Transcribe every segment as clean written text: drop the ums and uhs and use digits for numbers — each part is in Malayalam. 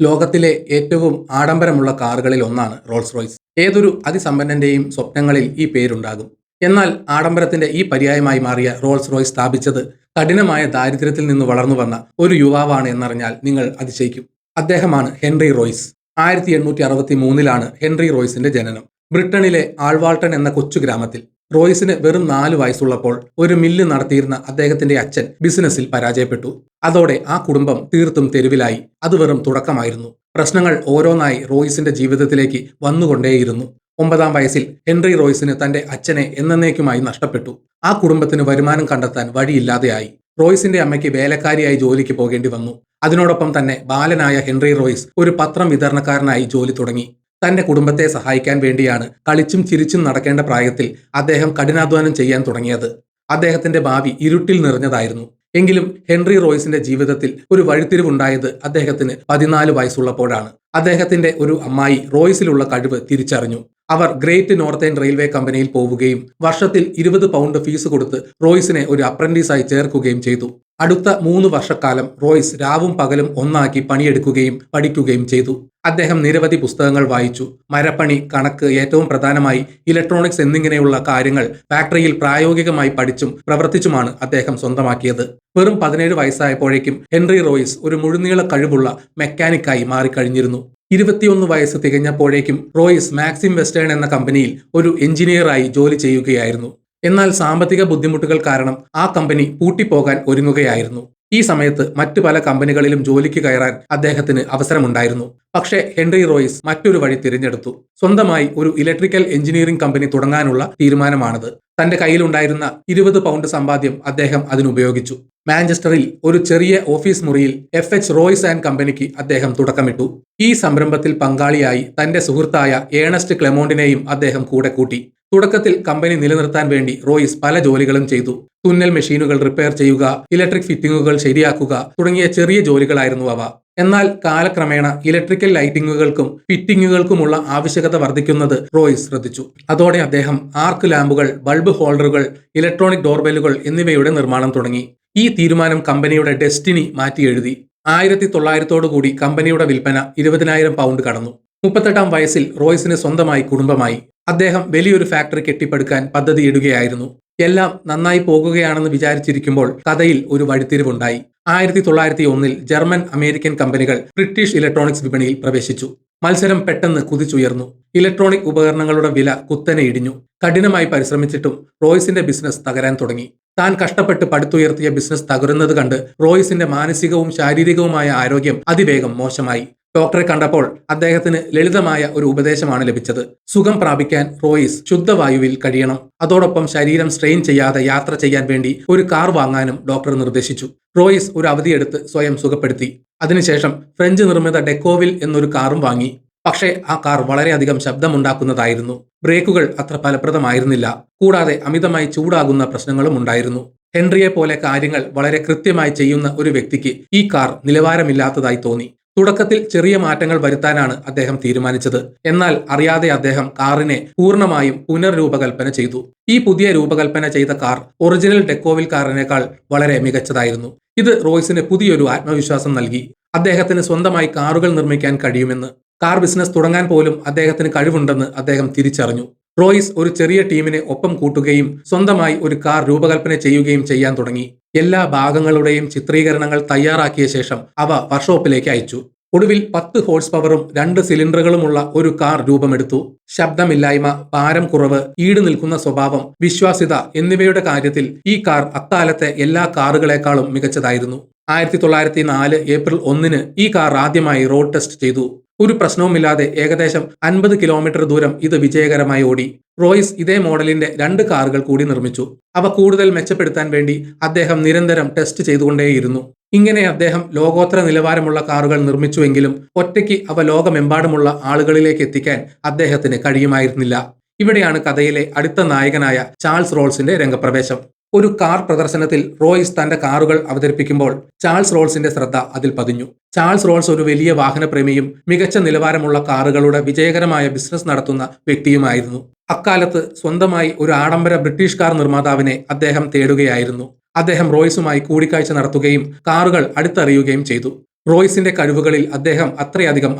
ലോകത്തിലെ ഏറ്റവും ആഡംബരമുള്ള കാറുകളിൽ ഒന്നാണ് റോൾസ് റോയ്സ്. ഏതൊരു അതിസമ്പന്നന്റെയും സ്വപ്നങ്ങളിൽ ഈ പേരുണ്ടാകും. എന്നാൽ ആഡംബരത്തിന്റെ ഈ പര്യായമായി മാറിയ റോൾസ് റോയ്സ് സ്ഥാപിച്ചത് കഠിനമായ ദാരിദ്ര്യത്തിൽ നിന്ന് വളർന്നു വന്ന ഒരു യുവാവാണ് എന്നറിഞ്ഞാൽ നിങ്ങൾ അതിശയിക്കും. അദ്ദേഹമാണ് ഹെൻറി റോയ്സ്. 1863 ഹെൻറി റോയ്സിന്റെ ജനനം. ബ്രിട്ടനിലെ ആൾവാൾട്ടൺ എന്ന കൊച്ചു ഗ്രാമത്തിൽ. റോയ്സിന് വെറും 4 വയസ്സുള്ളപ്പോൾ ഒരു മില്ല് നടത്തിയിരുന്ന അദ്ദേഹത്തിന്റെ അച്ഛൻ ബിസിനസ്സിൽ പരാജയപ്പെട്ടു. അതോടെ ആ കുടുംബം തീർത്തും തെരുവിലായി. അത് വെറും തുടക്കമായിരുന്നു. പ്രശ്നങ്ങൾ ഓരോന്നായി റോയ്സിന്റെ ജീവിതത്തിലേക്ക് വന്നുകൊണ്ടേയിരുന്നു. 9-ാം വയസ്സിൽ ഹെൻറി റോയ്സിന് തന്റെ അച്ഛനെ എന്നേക്കുമായി നഷ്ടപ്പെട്ടു. ആ കുടുംബത്തിന് വരുമാനം കണ്ടെത്താൻ വഴിയില്ലാതെയായി. റോയ്സിന്റെ അമ്മയ്ക്ക് വേലക്കാരിയായി ജോലിക്ക് പോകേണ്ടി വന്നു. അതിനോടൊപ്പം തന്നെ ബാലനായ ഹെൻറി റോയ്സ് ഒരു പത്രം വിതരണക്കാരനായി ജോലി തുടങ്ങി. തന്റെ കുടുംബത്തെ സഹായിക്കാൻ വേണ്ടിയാണ് കളിച്ചും ചിരിച്ചും നടക്കേണ്ട പ്രായത്തിൽ അദ്ദേഹം കഠിനാധ്വാനം ചെയ്യാൻ തുടങ്ങിയത്. അദ്ദേഹത്തിന്റെ ഭാവി ഇരുട്ടിൽ നിറഞ്ഞതായിരുന്നു. എങ്കിലും ഹെൻറി റോയ്സിന്റെ ജീവിതത്തിൽ ഒരു വഴിത്തിരിവുണ്ടായത് അദ്ദേഹത്തിന് 14 വയസ്സുള്ളപ്പോഴാണ്. അദ്ദേഹത്തിന്റെ ഒരു അമ്മായി റോയ്സിലുള്ള കഴിവ് തിരിച്ചറിഞ്ഞു. അവർ ഗ്രേറ്റ് നോർത്തേൺ റെയിൽവേ കമ്പനിയിൽ പോവുകയും വർഷത്തിൽ 20 പൗണ്ട് ഫീസ് കൊടുത്ത് റോയ്സിനെ ഒരു അപ്രന്റീസായി ചേർക്കുകയും ചെയ്തു. അടുത്ത 3 വർഷക്കാലം റോയ്സ് രാവും പകലും ഒന്നാക്കി പണിയെടുക്കുകയും പഠിക്കുകയും ചെയ്തു. അദ്ദേഹം നിരവധി പുസ്തകങ്ങൾ വായിച്ചു. മരപ്പണി, കണക്ക്, ഏറ്റവും പ്രധാനമായി ഇലക്ട്രോണിക്സ് എന്നിങ്ങനെയുള്ള കാര്യങ്ങൾ ഫാക്ടറിയിൽ പ്രായോഗികമായി പഠിച്ചും പ്രവർത്തിച്ചുമാണ് അദ്ദേഹം സ്വന്തമാക്കിയത്. വെറും 17 വയസ്സായപ്പോഴേക്കും ഹെൻറി റോയ്സ് ഒരു മുഴുനീള കഴിവുള്ള മെക്കാനിക്കായി മാറിക്കഴിഞ്ഞിരുന്നു. 21 വയസ്സ് തികഞ്ഞപ്പോഴേക്കും റോയ്സ് മാക്സിം വെസ്റ്റേൺ എന്ന കമ്പനിയിൽ ഒരു എഞ്ചിനീയറായി ജോലി ചെയ്യുകയായിരുന്നു. എന്നാൽ സാമ്പത്തിക ബുദ്ധിമുട്ടുകൾ കാരണം ആ കമ്പനി പൂട്ടിപ്പോകാൻ ഒരുങ്ങുകയായിരുന്നു. ഈ സമയത്ത് മറ്റു പല കമ്പനികളിലും ജോലിക്ക് കയറാൻ അദ്ദേഹത്തിന് അവസരമുണ്ടായിരുന്നു. പക്ഷേ ഹെൻറി റോയ്സ് മറ്റൊരു വഴി തിരഞ്ഞെടുത്തു. സ്വന്തമായി ഒരു ഇലക്ട്രിക്കൽ എഞ്ചിനീയറിംഗ് കമ്പനി തുടങ്ങാനുള്ള തീരുമാനമാണത്. തന്റെ കയ്യിലുണ്ടായിരുന്ന 20 പൗണ്ട് സമ്പാദ്യം അദ്ദേഹം അതിനുപയോഗിച്ചു. മാഞ്ചസ്റ്ററിൽ ഒരു ചെറിയ ഓഫീസ് മുറിയിൽ FH റോയ്സ് ആൻഡ് കമ്പനിക്ക് അദ്ദേഹം തുടക്കമിട്ടു. ഈ സംരംഭത്തിൽ പങ്കാളിയായി തന്റെ സുഹൃത്തായ ഏണസ്റ്റ് ക്ലെമോണ്ടിനെയും അദ്ദേഹം കൂടെ കൂട്ടി. തുടക്കത്തിൽ കമ്പനി നിലനിർത്താൻ വേണ്ടി റോയ്സ് പല ജോലികളും ചെയ്തു. തുന്നൽ മെഷീനുകൾ റിപ്പയർ ചെയ്യുക, ഇലക്ട്രിക് ഫിറ്റിംഗുകൾ ശരിയാക്കുക തുടങ്ങിയ ചെറിയ ജോലികളായിരുന്നു അവ. എന്നാൽ കാലക്രമേണ ഇലക്ട്രിക്കൽ ലൈറ്റിങ്ങുകൾക്കും ഫിറ്റിങ്ങുകൾക്കുമുള്ള ആവശ്യകത വർദ്ധിക്കുന്നത് റോയ്സ് ശ്രദ്ധിച്ചു. അതോടെ അദ്ദേഹം ആർക്ക് ലാമ്പുകൾ, ബൾബ് ഹോൾഡറുകൾ, ഇലക്ട്രോണിക് ഡോർബെല്ലുകൾ എന്നിവയുടെ നിർമ്മാണം തുടങ്ങി. ഈ തീരുമാനം കമ്പനിയുടെ ഡെസ്റ്റിനി മാറ്റിയെഴുതി. 1900 കമ്പനിയുടെ വിൽപ്പന 20,000 പൗണ്ട് കടന്നു. 38-ാം വയസ്സിൽ റോയ്സിന് സ്വന്തമായി കുടുംബമായി. അദ്ദേഹം വലിയൊരു ഫാക്ടറി കെട്ടിപ്പടുക്കാൻ പദ്ധതിയിടുകയായിരുന്നു. എല്ലാം നന്നായി പോകുകയാണെന്ന് വിചാരിച്ചിരിക്കുമ്പോൾ കഥയിൽ ഒരു വഴിത്തിരിവുണ്ടായി. 1901 ജർമ്മൻ അമേരിക്കൻ കമ്പനികൾ ബ്രിട്ടീഷ് ഇലക്ട്രോണിക്സ് വിപണിയിൽ പ്രവേശിച്ചു. മത്സരം പെട്ടെന്ന് കുതിച്ചുയർന്നു. ഇലക്ട്രോണിക് ഉപകരണങ്ങളുടെ വില കുത്തനെ ഇടിഞ്ഞു. കഠിനമായി പരിശ്രമിച്ചിട്ടും റോയ്സിന്റെ ബിസിനസ് തകരാൻ തുടങ്ങി. താൻ കഷ്ടപ്പെട്ട് പടുത്തുയർത്തിയ ബിസിനസ് തകരുന്നത് കണ്ട് റോയ്സിന്റെ മാനസികവും ശാരീരികവുമായ ആരോഗ്യം അതിവേഗം മോശമായി. ഡോക്ടറെ കണ്ടപ്പോൾ അദ്ദേഹത്തിന് ലളിതമായ ഒരു ഉപദേശമാണ് ലഭിച്ചത്. സുഖം പ്രാപിക്കാൻ റോയ്സ് ശുദ്ധവായുവിൽ കഴിയണം. അതോടൊപ്പം ശരീരം സ്ട്രെയിൻ ചെയ്യാതെ യാത്ര ചെയ്യാൻ വേണ്ടി ഒരു കാർ വാങ്ങാനും ഡോക്ടർ നിർദ്ദേശിച്ചു. റോയ്സ് ഒരു അവധിയെടുത്ത് സ്വയം സുഖപ്പെടുത്തി. അതിനുശേഷം ഫ്രഞ്ച് നിർമ്മിത ഡെക്കോവിൽ എന്നൊരു കാറും വാങ്ങി. പക്ഷേ ആ കാർ വളരെയധികം ശബ്ദമുണ്ടാക്കുന്നതായിരുന്നു. ബ്രേക്കുകൾ അത്ര ഫലപ്രദമായിരുന്നില്ല. കൂടാതെ അമിതമായി ചൂടാകുന്ന പ്രശ്നങ്ങളും ഉണ്ടായിരുന്നു. ഹെൻറിയെ പോലെ കാര്യങ്ങൾ വളരെ കൃത്യമായി ചെയ്യുന്ന ഒരു വ്യക്തിക്ക് ഈ കാർ നിലവാരമില്ലാത്തതായി തോന്നി. തുടക്കത്തിൽ ചെറിയ മാറ്റങ്ങൾ വരുത്താനാണ് അദ്ദേഹം തീരുമാനിച്ചത്. എന്നാൽ അറിയാതെ അദ്ദേഹം കാറിനെ പൂർണ്ണമായും പുനർരൂപകൽപ്പന ചെയ്തു. ഈ പുതിയ രൂപകൽപ്പന ചെയ്ത കാർ ഒറിജിനൽ ഡെക്കോവിൽ കാറിനേക്കാൾ വളരെ മികച്ചതായിരുന്നു. ഇത് റോയ്സിന് പുതിയൊരു ആത്മവിശ്വാസം നൽകി. അദ്ദേഹത്തിന് സ്വന്തമായി കാറുകൾ നിർമ്മിക്കാൻ കഴിയുമെന്ന്. കാർ ബിസിനസ് തുടങ്ങാൻ പോലും അദ്ദേഹത്തിന് കഴിവുണ്ടെന്ന് അദ്ദേഹം തിരിച്ചറിഞ്ഞു. റോയ്സ് ഒരു ചെറിയ ടീമിനെ ഒപ്പം കൂട്ടുകയും സ്വന്തമായി ഒരു കാർ രൂപകൽപ്പന ചെയ്യുകയും ചെയ്യാൻ തുടങ്ങി. എല്ലാ ഭാഗങ്ങളുടെയും ചിത്രീകരണങ്ങൾ തയ്യാറാക്കിയ ശേഷം അവ വർക്ക്ഷോപ്പിലേക്ക് അയച്ചു. ഒടുവിൽ 10 ഹോഴ്സ് പവറും 2 സിലിണ്ടറുകളുമുള്ള ഒരു കാർ രൂപമെടുത്തു. ശബ്ദമില്ലായ്മ, ഭാരം കുറവ്, ഈട് നിൽക്കുന്ന സ്വഭാവം, വിശ്വാസ്യത എന്നിവയുടെ കാര്യത്തിൽ ഈ കാർ അക്കാലത്തെ എല്ലാ കാറുകളെക്കാളും മികച്ചതായിരുന്നു. 1904 ഏപ്രിൽ 1 ഈ കാർ ആദ്യമായി റോഡ് ടെസ്റ്റ് ചെയ്തു. ഒരു പ്രശ്നവുമില്ലാതെ ഏകദേശം 50 കിലോമീറ്റർ ദൂരം ഇത് വിജയകരമായി ഓടി. റോയ്സ് ഇതേ മോഡലിന്റെ 2 കാറുകൾ കൂടി നിർമ്മിച്ചു. അവ കൂടുതൽ മെച്ചപ്പെടുത്താൻ വേണ്ടി അദ്ദേഹം നിരന്തരം ടെസ്റ്റ് ചെയ്തുകൊണ്ടേയിരുന്നു. ഇങ്ങനെ അദ്ദേഹം ലോകോത്തര നിലവാരമുള്ള കാറുകൾ നിർമ്മിച്ചുവെങ്കിലും ഒറ്റയ്ക്ക് അവ ലോകമെമ്പാടുമുള്ള ആളുകളിലേക്ക് എത്തിക്കാൻ അദ്ദേഹത്തിന് കഴിയുമായിരുന്നില്ല. ഇവിടെയാണ് കഥയിലെ അടുത്ത നായകനായ ചാൾസ് റോൾസിന്റെ രംഗപ്രവേശം. ഒരു കാർ പ്രദർശനത്തിൽ റോയ്സ് തന്റെ കാറുകൾ അവതരിപ്പിക്കുമ്പോൾ ചാൾസ് റോൾസിന്റെ ശ്രദ്ധ അതിൽ പതിഞ്ഞു. ചാൾസ് റോൾസ് ഒരു വലിയ വാഹനപ്രേമിയും മികച്ച നിലവാരമുള്ള കാറുകളുടെ വിജയകരമായ ബിസിനസ് നടത്തുന്ന വ്യക്തിയുമായിരുന്നു. അക്കാലത്ത് സ്വന്തമായി ഒരു ആഡംബര ബ്രിട്ടീഷ് കാർ നിർമ്മാതാവിനെ അദ്ദേഹം തേടുകയായിരുന്നു. അദ്ദേഹം റോയ്സുമായി കൂടിക്കാഴ്ച നടത്തുകയും കാറുകൾ അടുത്തറിയുകയും ചെയ്തു. റോയ്സിന്റെ കഴിവുകളിൽ അദ്ദേഹം അത്രയധികം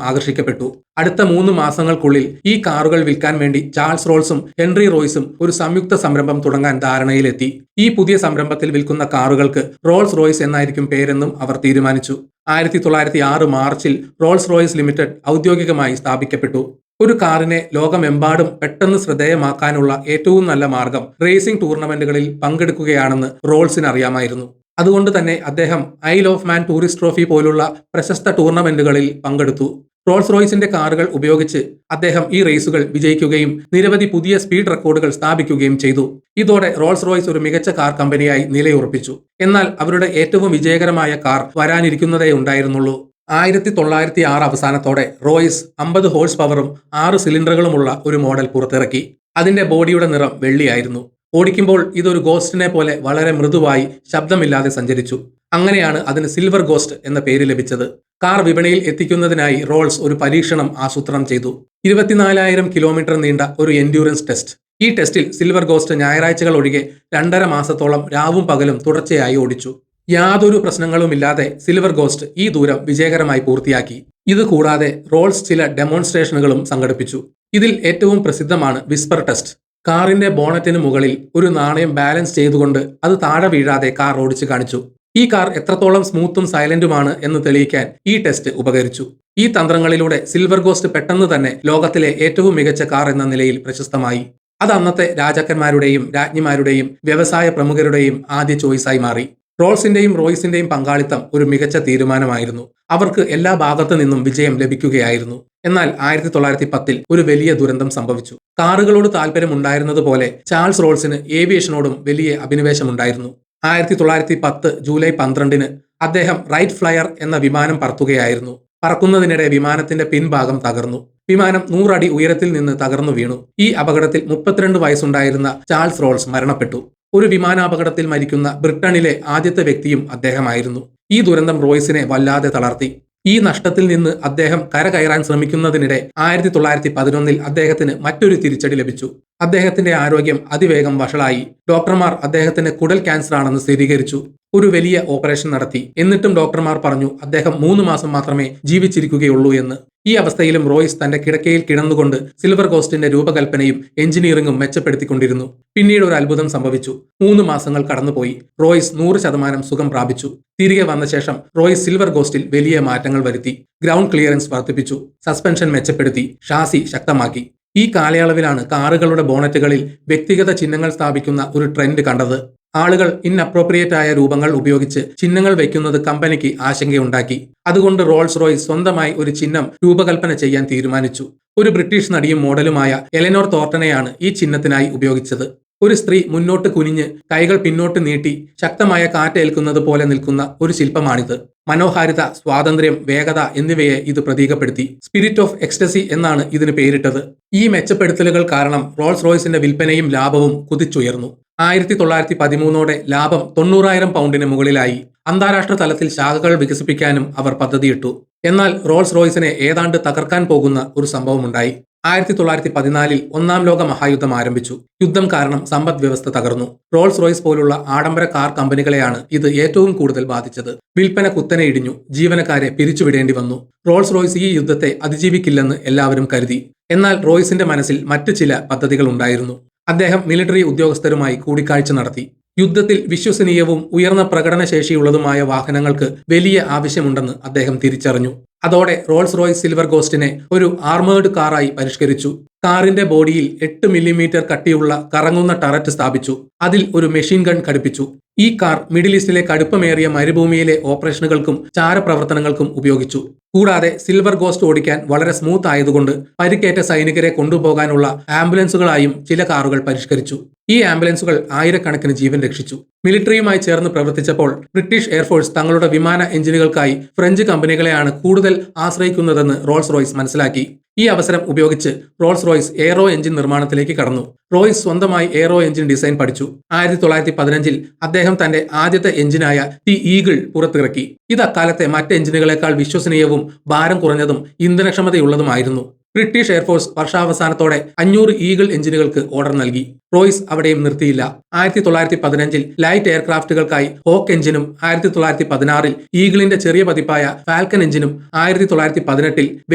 ആകർഷിക്കപ്പെട്ടു. അടുത്ത 3 മാസങ്ങൾക്കുള്ളിൽ ഈ കാറുകൾ വിൽക്കാൻ വേണ്ടി ചാൾസ് റോൾസും ഹെൻറി റോയ്സും ഒരു സംയുക്ത സംരംഭം തുടങ്ങാൻ ധാരണയിലെത്തി. ഈ പുതിയ സംരംഭത്തിൽ വിൽക്കുന്ന കാറുകൾക്ക് റോൾസ് റോയ്സ് എന്നായിരിക്കും പേരെന്നും അവർ തീരുമാനിച്ചു. 1906 മാർച്ചിൽ റോൾസ് റോയ്സ് ലിമിറ്റഡ് ഔദ്യോഗികമായി സ്ഥാപിക്കപ്പെട്ടു. ഒരു കാറിനെ ലോകമെമ്പാടും പെട്ടെന്ന് ശ്രദ്ധേയമാക്കാനുള്ള ഏറ്റവും നല്ല മാർഗം റേസിംഗ് ടൂർണമെന്റുകളിൽ പങ്കെടുക്കുകയാണെന്ന് റോൾസിന് അറിയാമായിരുന്നു. അതുകൊണ്ട് തന്നെ അദ്ദേഹം Isle of Man tourist trophy പോലുള്ള പ്രശസ്ത ടൂർണമെന്റുകളിൽ പങ്കെടുത്തു. റോൾസ് റോയ്സിന്റെ കാറുകൾ ഉപയോഗിച്ച് അദ്ദേഹം ഈ റേസുകൾ വിജയിക്കുകയും നിരവധി പുതിയ സ്പീഡ് റെക്കോർഡുകൾ സ്ഥാപിക്കുകയും ചെയ്തു. ഇതോടെ റോൾസ് റോയ്സ് ഒരു മികച്ച കാർ കമ്പനിയായി നിലയുറപ്പിച്ചു. എന്നാൽ അവരുടെ ഏറ്റവും വിജയകരമായ കാർ വരാനിരിക്കുന്നതേ ഉണ്ടായിരുന്നുള്ളൂ. 1906 അവസാനത്തോടെ റോയ്സ് 50 ഹോഴ്സ് പവറും 6 സിലിണ്ടറുകളുമുള്ള ഒരു മോഡൽ പുറത്തിറക്കി. അതിന്റെ ബോഡിയുടെ നിറം വെള്ളിയായിരുന്നു. ഓടിക്കുമ്പോൾ ഇതൊരു ഗോസ്റ്റിനെ പോലെ വളരെ മൃദുവായി ശബ്ദമില്ലാതെ സഞ്ചരിച്ചു. അങ്ങനെയാണ് അതിന് സിൽവർ ഗോസ്റ്റ് എന്ന പേര് ലഭിച്ചത്. കാർ വിപണിയിൽ എത്തിക്കുന്നതിനായി റോൾസ് ഒരു പരീക്ഷണം ആസൂത്രണം ചെയ്തു. 24,000 കിലോമീറ്റർ നീണ്ട ഒരു എൻഡ്യൂറൻസ് ടെസ്റ്റ്. ഈ ടെസ്റ്റിൽ സിൽവർ ഗോസ്റ്റ് ഞായറാഴ്ചകൾ ഒഴികെ 2.5 മാസത്തോളം രാവും പകലും തുടർച്ചയായി ഓടിച്ചു. യാതൊരു പ്രശ്നങ്ങളുമില്ലാതെ സിൽവർ ഗോസ്റ്റ് ഈ ദൂരം വിജയകരമായി പൂർത്തിയാക്കി. ഇത് കൂടാതെ റോൾസ് ചില ഡെമോൺസ്ട്രേഷനുകളും സംഘടിപ്പിച്ചു. ഇതിൽ ഏറ്റവും പ്രസിദ്ധമാണ് വിസ്പർ ടെസ്റ്റ്. കാറിന്റെ ബോണറ്റിന് മുകളിൽ ഒരു നാണയം ബാലൻസ് ചെയ്തുകൊണ്ട് അത് താഴെ വീഴാതെ കാർ ഓടിച്ചു കാണിച്ചു. ഈ കാർ എത്രത്തോളം സ്മൂത്തും സൈലന്റുമാണ് എന്ന് തെളിയിക്കാൻ ഈ ടെസ്റ്റ് ഉപകരിച്ചു. ഈ തന്ത്രങ്ങളിലൂടെ സിൽവർ ഗോസ്റ്റ് പെട്ടെന്ന് തന്നെ ലോകത്തിലെ ഏറ്റവും മികച്ച കാർ എന്ന നിലയിൽ പ്രശസ്തമായി. അത് അന്നത്തെ രാജാക്കന്മാരുടെയും രാജ്ഞിമാരുടെയും വ്യവസായ പ്രമുഖരുടെയും ആദ്യ ചോയ്സായി മാറി. റോൾസിന്റെയും റോയ്സിന്റെയും പങ്കാളിത്തം ഒരു മികച്ച തീരുമാനമായിരുന്നു. അവർക്ക് എല്ലാ ഭാഗത്തു നിന്നും വിജയം ലഭിക്കുകയായിരുന്നു. എന്നാൽ 1910 ഒരു വലിയ ദുരന്തം സംഭവിച്ചു. കാറുകളോട് താല്പര്യമുണ്ടായിരുന്നതുപോലെ ചാൾസ് റോൾസിന് ഏവിയേഷനോടും വലിയ അഭിനിവേശമുണ്ടായിരുന്നു. 1910 ജൂലൈ 12 അദ്ദേഹം റൈറ്റ് ഫ്ലയർ എന്ന വിമാനം പറത്തുകയായിരുന്നു. പറക്കുന്നതിനിടെ വിമാനത്തിന്റെ പിൻഭാഗം തകർന്നു. വിമാനം 100 അടി ഉയരത്തിൽ നിന്ന് തകർന്നു വീണു. ഈ അപകടത്തിൽ 32 വയസ്സുണ്ടായിരുന്ന ചാൾസ് റോൾസ് മരണപ്പെട്ടു. ഒരു വിമാനാപകടത്തിൽ മരിക്കുന്ന ബ്രിട്ടനിലെ ആദ്യത്തെ വ്യക്തിയും അദ്ദേഹമായിരുന്നു. ഈ ദുരന്തം റോയ്സിനെ വല്ലാതെ തളർത്തി. ഈ നഷ്ടത്തിൽ നിന്ന് അദ്ദേഹം കരകയറാൻ ശ്രമിക്കുന്നതിനിടെ 1911 അദ്ദേഹത്തിന് മറ്റൊരു തിരിച്ചടി ലഭിച്ചു. അദ്ദേഹത്തിന്റെ ആരോഗ്യം അതിവേഗം വഷളായി. ഡോക്ടർമാർ അദ്ദേഹത്തിന് കുടൽ ക്യാൻസർ ആണെന്ന് സ്ഥിരീകരിച്ചു. ഒരു വലിയ ഓപ്പറേഷൻ നടത്തി. എന്നിട്ടും ഡോക്ടർമാർ പറഞ്ഞു അദ്ദേഹം 3 മാസം മാത്രമേ ജീവിച്ചിരിക്കുകയുള്ളൂ എന്ന്. ഈ അവസ്ഥയിലും റോയ്സ് തന്റെ കിടക്കയിൽ കിടന്നുകൊണ്ട് സിൽവർ ഗോസ്റ്റിന്റെ രൂപകൽപ്പനയും എഞ്ചിനീയറിംഗും മെച്ചപ്പെടുത്തിക്കൊണ്ടിരുന്നു. പിന്നീട് ഒരു അത്ഭുതം സംഭവിച്ചു. 3 മാസങ്ങൾ കടന്നുപോയി. റോയ്സ് 100% സുഖം പ്രാപിച്ചു. തിരികെ വന്ന ശേഷം റോയ്സ് സിൽവർ ഗോസ്റ്റിൽ വലിയ മാറ്റങ്ങൾ വരുത്തി. ഗ്രൗണ്ട് ക്ലിയറൻസ് വർദ്ധിപ്പിച്ചു. സസ്പെൻഷൻ മെച്ചപ്പെടുത്തി. ഷാസി ശക്തമാക്കി. ഈ കാലയളവിലാണ് കാറുകളുടെ ബോണറ്റുകളിൽ വ്യക്തിഗത ചിഹ്നങ്ങൾ സ്ഥാപിക്കുന്ന ഒരു ട്രെൻഡ് കണ്ടത്. ആളുകൾ ഇൻഅപ്രോപ്രിയേറ്റ് ആയ രൂപങ്ങൾ ഉപയോഗിച്ച് ചിഹ്നങ്ങൾ വയ്ക്കുന്നത് കമ്പനിക്ക് ആശങ്കയുണ്ടാക്കി. അതുകൊണ്ട് റോൾസ് റോയ്സ് സ്വന്തമായി ഒരു ചിഹ്നം രൂപകൽപ്പന ചെയ്യാൻ തീരുമാനിച്ചു. ഒരു ബ്രിട്ടീഷ് നടിയും മോഡലുമായ എലനോർ തോർട്ടനെയാണ് ഈ ചിഹ്നത്തിനായി ഉപയോഗിച്ചത്. ഒരു സ്ത്രീ മുന്നോട്ട് കുനിഞ്ഞ് കൈകൾ പിന്നോട്ട് നീട്ടി ശക്തമായ കാറ്റേൽക്കുന്നത് പോലെ നിൽക്കുന്ന ഒരു ശില്പമാണിത്. മനോഹാരിത, സ്വാതന്ത്ര്യം, വേഗത എന്നിവയെ ഇത് പ്രതീകപ്പെടുത്തി. സ്പിരിറ്റ് ഓഫ് എക്സ്റ്റസി എന്നാണ് ഇതിന് പേരിട്ടത്. ഈ മെച്ചപ്പെടുത്തലുകൾ കാരണം റോൾസ് റോയ്സിന്റെ വിൽപ്പനയും ലാഭവും കുതിച്ചുയർന്നു. 1913 ലാഭം 90,000 പൗണ്ടിന് മുകളിലായി. അന്താരാഷ്ട്ര തലത്തിൽ ശാഖകൾ വികസിപ്പിക്കാനും അവർ പദ്ധതിയിട്ടു. എന്നാൽ റോൾസ് റോയ്സിനെ ഏതാണ്ട് തകർക്കാൻ പോകുന്ന ഒരു സംഭവമുണ്ടായി. 1914 ഒന്നാം ലോക മഹായുദ്ധം ആരംഭിച്ചു. യുദ്ധം കാരണം സമ്പദ് വ്യവസ്ഥ തകർന്നു. റോൾസ് റോയ്സ് പോലുള്ള ആഡംബര കാർ കമ്പനികളെയാണ് ഇത് ഏറ്റവും കൂടുതൽ ബാധിച്ചത്. വിൽപ്പന കുത്തനെ ഇടിഞ്ഞു. ജീവനക്കാരെ പിരിച്ചുവിടേണ്ടി വന്നു. റോൾസ് റോയ്സ് ഈ യുദ്ധത്തെ അതിജീവിക്കില്ലെന്ന് എല്ലാവരും കരുതി. എന്നാൽ റോയ്സിന്റെ മനസ്സിൽ മറ്റു ചില പദ്ധതികൾ ഉണ്ടായിരുന്നു. അദ്ദേഹം മിലിറ്ററി ഉദ്യോഗസ്ഥരുമായി കൂടിക്കാഴ്ച നടത്തി. യുദ്ധത്തിൽ വിശ്വസനീയവും ഉയർന്ന പ്രകടനശേഷിയുള്ളതുമായ വാഹനങ്ങൾക്ക് വലിയ ആവശ്യമുണ്ടെന്ന് അദ്ദേഹം തിരിച്ചറിഞ്ഞു. അതോടെ റോൾസ് റോയ്സ് സിൽവർ ഗോസ്റ്റിനെ ഒരു ആർമേർഡ് കാറായി പരിഷ്കരിച്ചു. കാറിന്റെ ബോഡിയിൽ 8 മില്ലിമീറ്റർ കട്ടിയുള്ള കറങ്ങുന്ന ടററ്റ് സ്ഥാപിച്ചു. അതിൽ ഒരു മെഷീൻ ഗൺ ഘടിപ്പിച്ചു. ഈ കാർ മിഡിൽ ഈസ്റ്റിലെ കടുപ്പമേറിയ മരുഭൂമിയിലെ ഓപ്പറേഷനുകൾക്കും ചാരപ്രവർത്തനങ്ങൾക്കും ഉപയോഗിച്ചു. കൂടാതെ സിൽവർ ഗോസ്റ്റ് ഓടിക്കാൻ വളരെ സ്മൂത്ത് ആയതുകൊണ്ട് പരിക്കേറ്റ സൈനികരെ കൊണ്ടുപോകാനുള്ള ആംബുലൻസുകളായും ചില കാറുകൾ പരിഷ്കരിച്ചു. ഈ ആംബുലൻസുകൾ ആയിരക്കണക്കിന് ജീവൻ രക്ഷിച്ചു. മിലിറ്ററിയുമായി ചേർന്ന് പ്രവർത്തിച്ചപ്പോൾ ബ്രിട്ടീഷ് എയർഫോഴ്സ് തങ്ങളുടെ വിമാന എഞ്ചിനുകൾക്കായി ഫ്രഞ്ച് കമ്പനികളെയാണ് കൂടുതൽ ആശ്രയിക്കുന്നതെന്ന് റോൾസ് റോയ്സ് മനസ്സിലാക്കി. ഈ അവസരം ഉപയോഗിച്ച് റോൾസ് റോയ്സ് എയ്റോ എഞ്ചിൻ നിർമ്മാണത്തിലേക്ക് കടന്നു. റോയ്സ് സ്വന്തമായി എയ്റോ എഞ്ചിൻ ഡിസൈൻ പഠിച്ചു. 1915 അദ്ദേഹം തന്റെ ആദ്യത്തെ എഞ്ചിനായ ദി ഈഗിൾ പുറത്തിറക്കി. ഇത് അക്കാലത്തെ മറ്റ് എഞ്ചിനുകളെക്കാൾ വിശ്വസനീയവും ഭാരം കുറഞ്ഞതും ഇന്ധനക്ഷമതയുള്ളതുമായിരുന്നു. ബ്രിട്ടീഷ് എയർഫോഴ്സ് വർഷാവസാനത്തോടെ 500 ഈഗിൾ എഞ്ചിനുകൾക്ക് ഓർഡർ നൽകി. റോയ്സ് അവിടെയും നിർത്തിയില്ല. 1915 ലൈറ്റ് എയർക്രാഫ്റ്റുകൾക്കായി ഹോക്ക് എഞ്ചിനും 1916 ഈഗിളിന്റെ ചെറിയ പതിപ്പായ ഫാൽക്കൺ എഞ്ചിനും 1918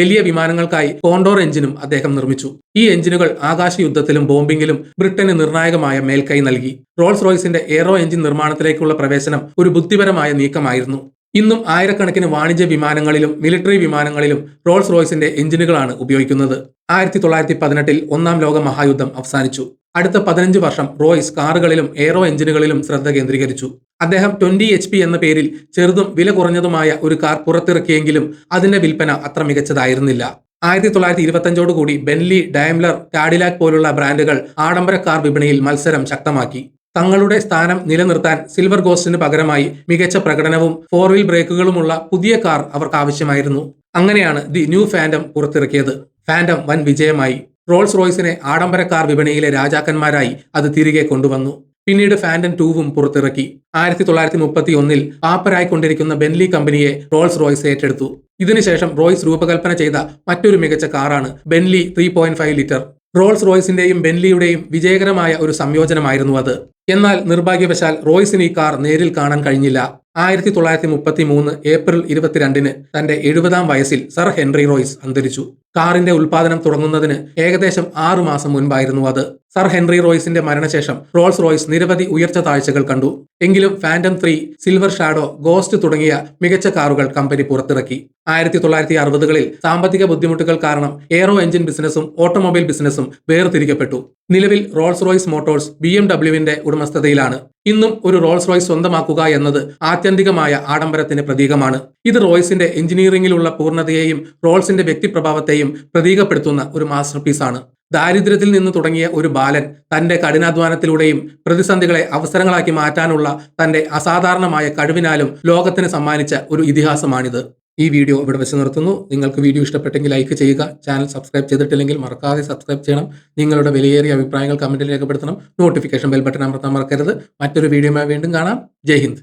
വലിയ വിമാനങ്ങൾക്കായി കോണ്ടോർ എഞ്ചിനും അദ്ദേഹം നിർമ്മിച്ചു. ഈ എഞ്ചിനുകൾ ആകാശ യുദ്ധത്തിലും ബോംബിംഗിലും ബ്രിട്ടന് നിർണായകമായ മേൽക്കൈ നൽകി. റോൾസ് റോയ്സിന്റെ എയ്റോ എഞ്ചിൻ നിർമ്മാണത്തിലേക്കുള്ള പ്രവേശനം ഒരു ബുദ്ധിപരമായ നീക്കമായിരുന്നു. ഇന്നും ആയിരക്കണക്കിന് വാണിജ്യ വിമാനങ്ങളിലും മിലിറ്ററി വിമാനങ്ങളിലും റോൾസ് റോയ്സിന്റെ എഞ്ചിനുകളാണ് ഉപയോഗിക്കുന്നത്. 1918 ഒന്നാം ലോക മഹായുദ്ധം അവസാനിച്ചു. അടുത്ത 15 വർഷം റോയ്സ് കാറുകളിലും എയ്റോ എഞ്ചിനുകളിലും ശ്രദ്ധ കേന്ദ്രീകരിച്ചു. അദ്ദേഹം 20 HP എന്ന പേരിൽ ചെറുതും വില കുറഞ്ഞതുമായ ഒരു കാർ പുറത്തിറക്കിയെങ്കിലും അതിന്റെ വിൽപ്പന അത്ര മികച്ചതായിരുന്നില്ല. 1925 ബെൻലി, ഡയമലർ, കാഡിലാക് പോലുള്ള ബ്രാൻഡുകൾ ആഡംബര കാർ വിപണിയിൽ മത്സരം ശക്തമാക്കി. തങ്ങളുടെ സ്ഥാനം നിലനിർത്താൻ സിൽവർ ഗോസ്റ്റിന് പകരമായി മികച്ച പ്രകടനവും 4 വീൽ ബ്രേക്കുകളുമുള്ള പുതിയ കാർ അവർക്ക് ആവശ്യമായിരുന്നു. അങ്ങനെയാണ് ദി ന്യൂ ഫാൻറ്റം പുറത്തിറക്കിയത്. ഫാൻറ്റം വൻ വിജയമായി. റോൾസ് റോയ്സിനെ ആഡംബര കാർ വിപണിയിലെ രാജാക്കന്മാരായി അത് തിരികെ കൊണ്ടുവന്നു. പിന്നീട് ഫാൻറ്റം 2 പുറത്തിറക്കി. 1931 പാപ്പരായിക്കൊണ്ടിരിക്കുന്ന ബെൻലി കമ്പനിയെ റോൾസ് റോയ്സ് ഏറ്റെടുത്തു. ഇതിനുശേഷം റോയ്സ് രൂപകൽപ്പന ചെയ്ത മറ്റൊരു മികച്ച കാറാണ് ബെൻലി 3.5 ലിറ്റർ. റോൾസ് റോയ്സിന്റെയും ബെൻലിയുടെയും വിജയകരമായ ഒരു സംയോജനമായിരുന്നു അത്. എന്നാൽ നിർഭാഗ്യവശാൽ റോയ്സിന് ഈ കാർ നേരിൽ കാണാൻ കഴിഞ്ഞില്ല. 1933 ഏപ്രിൽ 22 തന്റെ 70-ാം വയസ്സിൽ സർ ഹെൻറി റോയ്സ് അന്തരിച്ചു. കാറിന്റെ ഉൽപാദനം തുടങ്ങുന്നതിന് ഏകദേശം 6 മാസം മുൻപായിരുന്നു അത്. സർ ഹെൻറി റോയ്സിന്റെ മരണശേഷം റോൾസ് റോയ്സ് നിരവധി ഉയർച്ച താഴ്ചകൾ കണ്ടു. എങ്കിലും ഫാൻറ്റം 3, സിൽവർ ഷാഡോ, ഗോസ്റ്റ് തുടങ്ങിയ മികച്ച കാറുകൾ കമ്പനി പുറത്തിറക്കി. 1960-കളിൽ സാമ്പത്തിക ബുദ്ധിമുട്ടുകൾ കാരണം എയ്റോ എഞ്ചിൻ ബിസിനസ്സും ഓട്ടോമൊബൈൽ ബിസിനസ്സും വേർതിരിക്കപ്പെട്ടു. നിലവിൽ റോൾസ് റോയ്സ് മോട്ടോഴ്സ് BMW-ന്റെ ഉടമസ്ഥതയിലാണ്. ഇന്നും ഒരു റോൾസ് റോയ്സ് സ്വന്തമാക്കുക എന്നത് ആത്യന്തികമായ ആഡംബരത്തിന് പ്രതീകമാണ്. ഇത് റോയ്സിന്റെ എഞ്ചിനീയറിംഗിലുള്ള പൂർണ്ണതയെയും റോൾസിന്റെ വ്യക്തിപ്രഭാവത്തെയും പ്രതീകപ്പെടുത്തുന്ന ഒരു മാസ്റ്റർപീസാണ്. ദാരിദ്ര്യത്തിൽ നിന്ന് തുടങ്ങിയ ഒരു ബാലൻ തന്റെ കഠിനാധ്വാനത്തിലൂടെയും പ്രതിസന്ധികളെ അവസരങ്ങളാക്കി മാറ്റാനുള്ള തന്റെ അസാധാരണമായ കഴിവിനാലും ലോകത്തിന് സമ്മാനിച്ച ഒരു ഇതിഹാസമാണിത്. ഈ വീഡിയോ ഇവിടെ വെച്ച് നിർത്തുന്നു. നിങ്ങൾക്ക് വീഡിയോ ഇഷ്ടപ്പെട്ടെങ്കിൽ ലൈക്ക് ചെയ്യുക. ചാനൽ സബ്സ്ക്രൈബ് ചെയ്തിട്ടില്ലെങ്കിൽ മറക്കാതെ സബ്സ്ക്രൈബ് ചെയ്യണം. നിങ്ങളുടെ വിലയേറിയ അഭിപ്രായങ്ങൾ കമന്റിൽ രേഖപ്പെടുത്തണം. നോട്ടിഫിക്കേഷൻ ബെൽ ബട്ടൺ അമർത്താൻ മറക്കരുത്. മറ്റൊരു വീഡിയോയുമായി വീണ്ടും കാണാം. ജയ് ഹിന്ദ്.